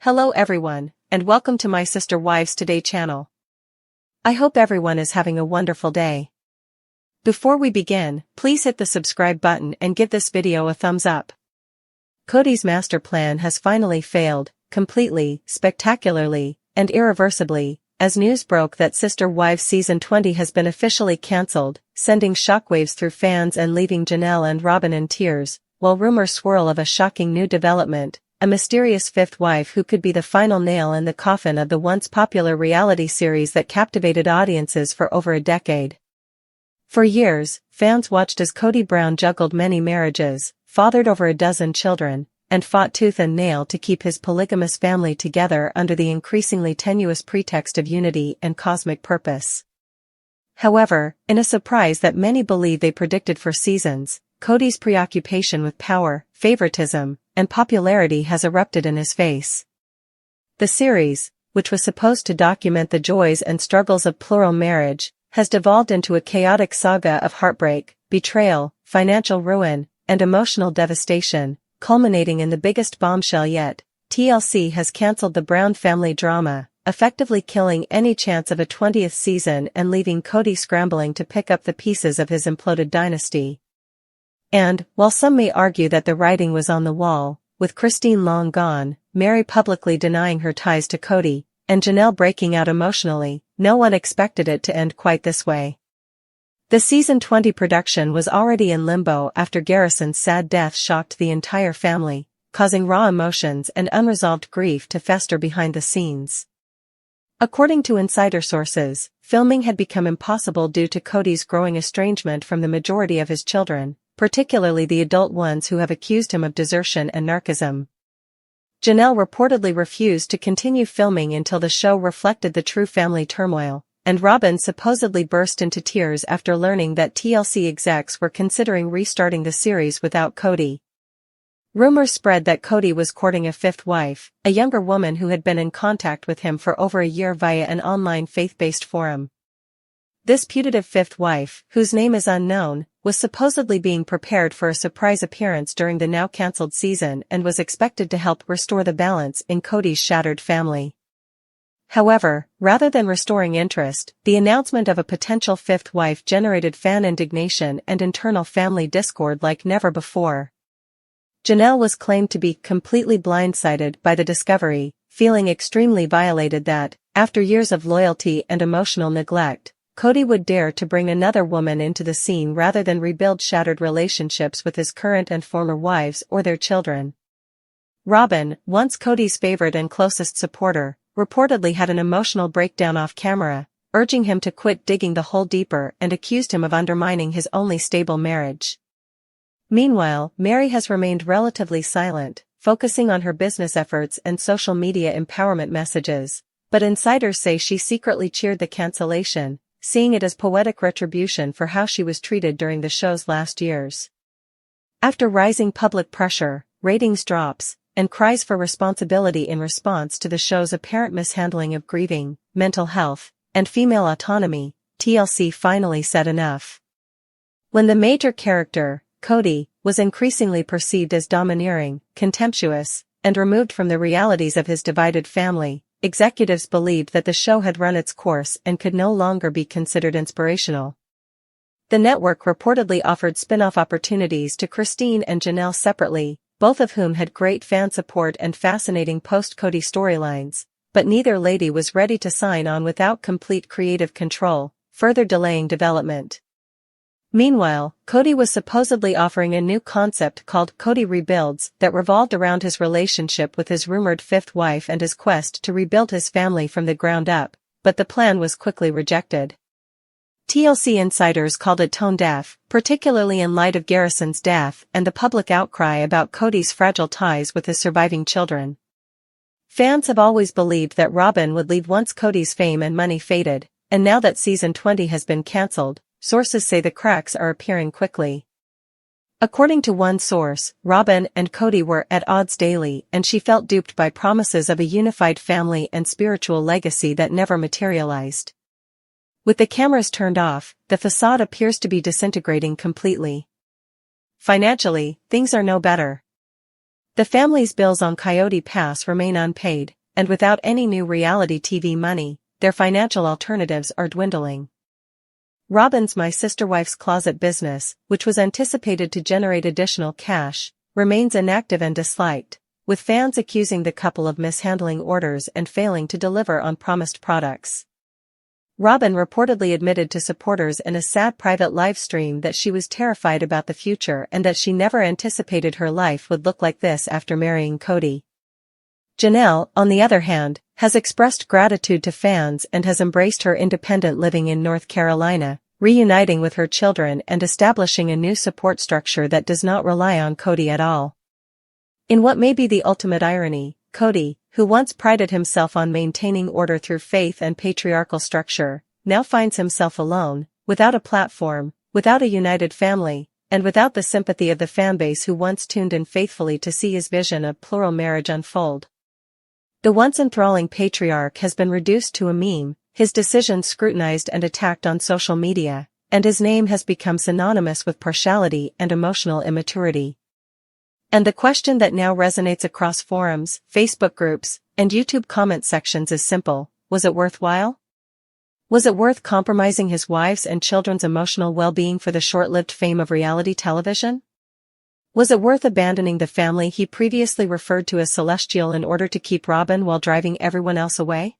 Hello everyone, and welcome to my Sister Wives Today channel. I hope everyone is having a wonderful day. Before we begin, please hit the subscribe button and give this video a thumbs up. Kody's master plan has finally failed, completely, spectacularly, and irreversibly, as news broke that Sister Wives Season 20 has been officially cancelled, sending shockwaves through fans and leaving Janelle and Robyn in tears, while rumors swirl of a shocking new development. A mysterious fifth wife who could be the final nail in the coffin of the once popular reality series that captivated audiences for over a decade. For years, fans watched as Kody Brown juggled many marriages, fathered over a dozen children, and fought tooth and nail to keep his polygamous family together under the increasingly tenuous pretext of unity and cosmic purpose. However, in a surprise that many believe they predicted for seasons, Kody's preoccupation with power, favoritism, and popularity has erupted in his face. The series, which was supposed to document the joys and struggles of plural marriage, has devolved into a chaotic saga of heartbreak, betrayal, financial ruin, and emotional devastation, culminating in the biggest bombshell yet. TLC has cancelled the Brown family drama, effectively killing any chance of a 20th season and leaving Kody scrambling to pick up the pieces of his imploded dynasty. And, while some may argue that the writing was on the wall, with Christine long gone, Meri publicly denying her ties to Kody, and Janelle breaking out emotionally, no one expected it to end quite this way. The Season 20 production was already in limbo after Garrison's sad death shocked the entire family, causing raw emotions and unresolved grief to fester behind the scenes. According to insider sources, filming had become impossible due to Kody's growing estrangement from the majority of his children, particularly the adult ones who have accused him of desertion and narcissism. Janelle reportedly refused to continue filming until the show reflected the true family turmoil, and Robyn supposedly burst into tears after learning that TLC execs were considering restarting the series without Kody. Rumors spread that Kody was courting a fifth wife, a younger woman who had been in contact with him for over a year via an online faith-based forum. This putative fifth wife, whose name is unknown, was supposedly being prepared for a surprise appearance during the now-cancelled season and was expected to help restore the balance in Kody's shattered family. However, rather than restoring interest, the announcement of a potential fifth wife generated fan indignation and internal family discord like never before. Janelle was claimed to be completely blindsided by the discovery, feeling extremely violated that, after years of loyalty and emotional neglect, Kody would dare to bring another woman into the scene rather than rebuild shattered relationships with his current and former wives or their children. Robyn, once Kody's favorite and closest supporter, reportedly had an emotional breakdown off camera, urging him to quit digging the hole deeper and accused him of undermining his only stable marriage. Meanwhile, Meri has remained relatively silent, focusing on her business efforts and social media empowerment messages, but insiders say she secretly cheered the cancellation, seeing it as poetic retribution for how she was treated during the show's last years. After rising public pressure, ratings drops, and cries for responsibility in response to the show's apparent mishandling of grieving, mental health, and female autonomy, TLC finally said enough. When the major character, Kody, was increasingly perceived as domineering, contemptuous, and removed from the realities of his divided family, executives believed that the show had run its course and could no longer be considered inspirational. The network reportedly offered spin-off opportunities to Christine and Janelle separately, both of whom had great fan support and fascinating post-Kody storylines, but neither lady was ready to sign on without complete creative control, further delaying development. Meanwhile, Kody was supposedly offering a new concept called Kody Rebuilds that revolved around his relationship with his rumored fifth wife and his quest to rebuild his family from the ground up, but the plan was quickly rejected. TLC insiders called it tone-deaf, particularly in light of Garrison's death and the public outcry about Kody's fragile ties with his surviving children. Fans have always believed that Robyn would leave once Kody's fame and money faded, and now that Season 20 has been cancelled, sources say the cracks are appearing quickly. According to one source, Robyn and Kody were at odds daily and she felt duped by promises of a unified family and spiritual legacy that never materialized. With the cameras turned off, the facade appears to be disintegrating completely. Financially, things are no better. The family's bills on Coyote Pass remain unpaid, and without any new reality TV money, their financial alternatives are dwindling. Robyn's My Sister Wife's Closet business, which was anticipated to generate additional cash, remains inactive and disliked, with fans accusing the couple of mishandling orders and failing to deliver on promised products. Robyn reportedly admitted to supporters in a sad private live stream that she was terrified about the future and that she never anticipated her life would look like this after marrying Kody. Janelle, on the other hand, has expressed gratitude to fans and has embraced her independent living in North Carolina, reuniting with her children and establishing a new support structure that does not rely on Kody at all. In what may be the ultimate irony, Kody, who once prided himself on maintaining order through faith and patriarchal structure, now finds himself alone, without a platform, without a united family, and without the sympathy of the fanbase who once tuned in faithfully to see his vision of plural marriage unfold. The once enthralling patriarch has been reduced to a meme, his decisions scrutinized and attacked on social media, and his name has become synonymous with partiality and emotional immaturity. And the question that now resonates across forums, Facebook groups, and YouTube comment sections is simple: was it worthwhile? Was it worth compromising his wife's and children's emotional well-being for the short-lived fame of reality television? Was it worth abandoning the family he previously referred to as celestial in order to keep Robyn while driving everyone else away?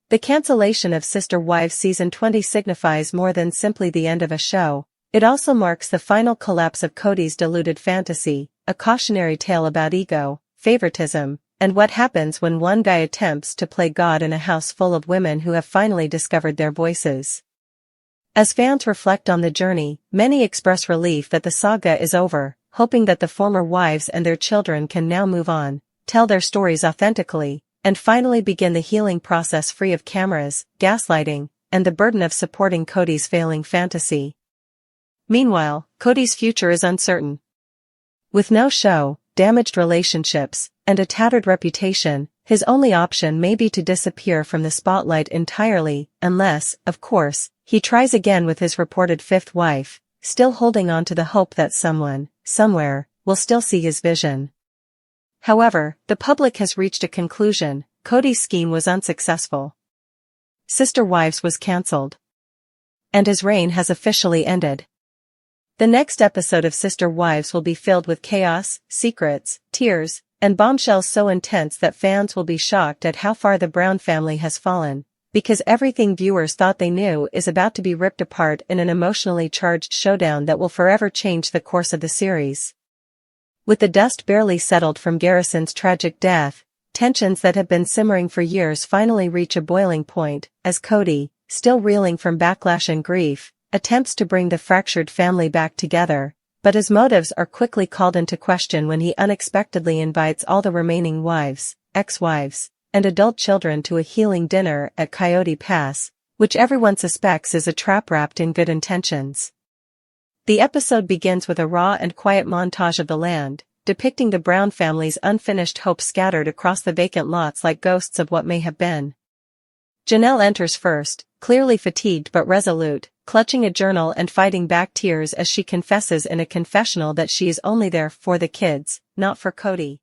The cancellation of Sister Wives Season 20 signifies more than simply the end of a show. It also marks the final collapse of Kody's deluded fantasy, a cautionary tale about ego, favoritism, and what happens when one guy attempts to play God in a house full of women who have finally discovered their voices. As fans reflect on the journey, many express relief that the saga is over, hoping that the former wives and their children can now move on, tell their stories authentically, and finally begin the healing process free of cameras, gaslighting, and the burden of supporting Kody's failing fantasy. Meanwhile, Kody's future is uncertain. With no show, damaged relationships, and a tattered reputation, his only option may be to disappear from the spotlight entirely, unless, of course, he tries again with his reported fifth wife, still holding on to the hope that someone, somewhere, will still see his vision. However, the public has reached a conclusion: Kody's scheme was unsuccessful. Sister Wives was cancelled. And his reign has officially ended. The next episode of Sister Wives will be filled with chaos, secrets, tears, and bombshells so intense that fans will be shocked at how far the Brown family has fallen, because everything viewers thought they knew is about to be ripped apart in an emotionally charged showdown that will forever change the course of the series. With the dust barely settled from Garrison's tragic death, tensions that have been simmering for years finally reach a boiling point, as Kody, still reeling from backlash and grief, attempts to bring the fractured family back together, but his motives are quickly called into question when he unexpectedly invites all the remaining wives, ex-wives, and adult children to a healing dinner at Coyote Pass, which everyone suspects is a trap wrapped in good intentions. The episode begins with a raw and quiet montage of the land, depicting the Brown family's unfinished hopes scattered across the vacant lots like ghosts of what may have been. Janelle enters first, clearly fatigued but resolute, clutching a journal and fighting back tears as she confesses in a confessional that she is only there for the kids, not for Kody.